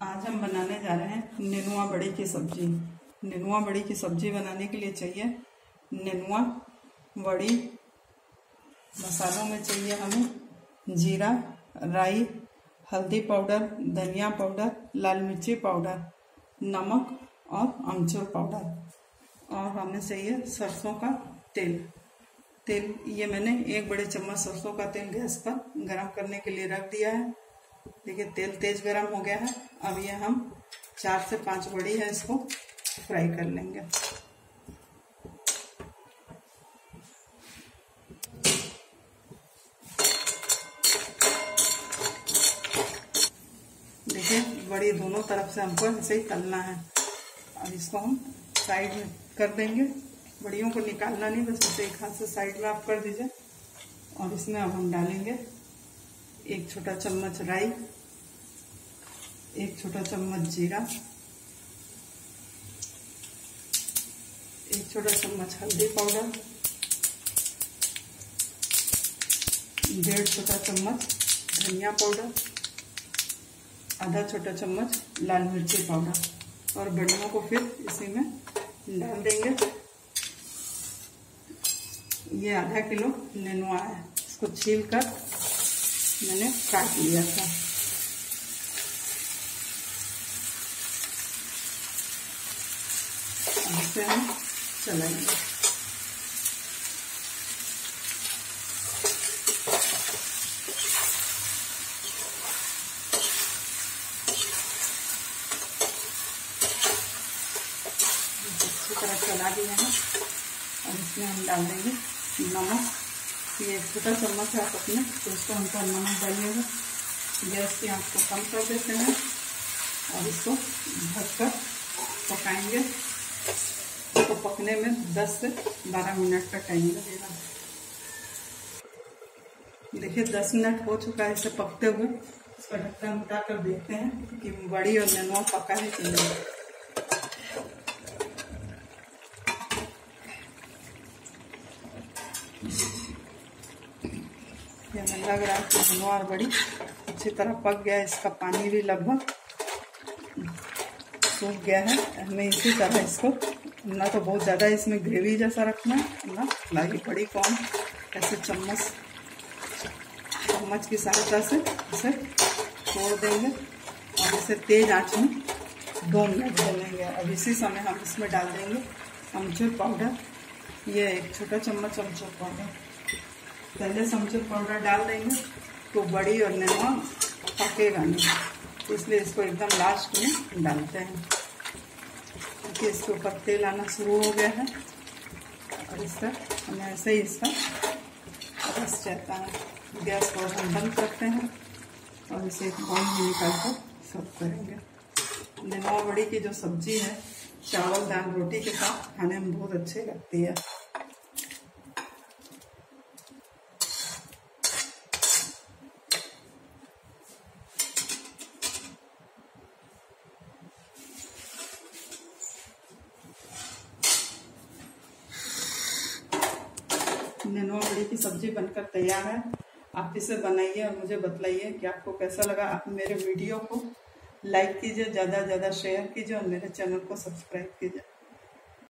आज हम बनाने जा रहे हैं नेनुआ बड़ी की सब्जी। नेनुआ बड़ी की सब्जी बनाने के लिए चाहिए नेनुआ बड़ी। मसालों में चाहिए हमें जीरा, राई, हल्दी पाउडर, धनिया पाउडर, लाल मिर्ची पाउडर, नमक और अमचूर पाउडर। और हमें चाहिए सरसों का तेल। ये मैंने 1 बड़े चम्मच सरसों का तेल गैस पर गरम करने के लिए रख दिया है। देखिए तेल तेज गरम हो गया है। अब ये हम 4 से 5 बड़ी है, इसको फ्राई कर लेंगे। देखिए बड़ी दोनों तरफ से हमको ऐसे ही तलना है। अब इसको हम साइड में कर देंगे। बड़ियों को निकालना नहीं, बस इसे एक हाथ से साइड में आप कर दीजिए। और इसमें अब हम डालेंगे 1 छोटा चम्मच राई, 1 छोटा चम्मच जीरा, 1 छोटा चम्मच हल्दी पाउडर, 1.5 छोटा चम्मच धनिया पाउडर, आधा छोटा चम्मच लाल मिर्ची पाउडर। और बड़ियों को फिर इसी में डाल देंगे। ये आधा किलो नेनुआ है, इसको छील कर मैंने काट लिया था। इसे हम चलाएंगे। अच्छी तरह चला दिया है। और इसमें हम डाल देंगे नमक। ये 1 छोटा चम्मच है, आप अपने टेस्ट अनुसार नमक डालिएगा। गैस की आंच को कम कर देते हैं और इसको ढककर पकाएंगे। इसको पकने में 10 से 12 मिनट का टाइम लगेगा। देखिए 10 मिनट हो चुका है इसे पकते हुए। इसका ढक्कन उठा कर देखते हैं कि बड़ी और नेनुआ पका है कि नहीं। हमें लग रहा है कि नेनुआ और बड़ी अच्छी तरह पक गया है। इसका पानी भी लगभग सूख गया है। हमें इसी तरह इसको ना तो बहुत ज़्यादा इसमें ग्रेवी जैसा रखना है, ना फ्राई। बड़ी को हम ऐसे चम्मच की सहायता से इसे छोड़ देंगे और इसे तेज आंच में 2 मिनट भूनेंगे। अब इसी समय हम इसमें डाल देंगे अमचूर पाउडर। ये 1 छोटा चम्मच अमचूर पाउडर। पहले से अमचूर पाउडर डाल देंगे तो बड़ी और नेनुआ पकेगा नहीं, इसलिए इसको एकदम लास्ट में डालते हैं। देखिए इसके ऊपर तेल आना शुरू हो गया है और इसका हमें ऐसे ही इसका रस चाहता है। गैस को हम बंद करते हैं और इसे एक बाउल में निकाल कर सर्व करेंगे। नेनुआ बड़ी की जो सब्जी है चावल दाल रोटी के साथ खाने में बहुत अच्छी लगती है। नेनुआ बड़ी की सब्जी बनकर तैयार है। आप इसे बनाइए और मुझे बतलाइए कि आपको कैसा लगा। आप मेरे वीडियो को लाइक कीजिए, ज़्यादा से ज़्यादा शेयर कीजिए और मेरे चैनल को सब्सक्राइब कीजिए।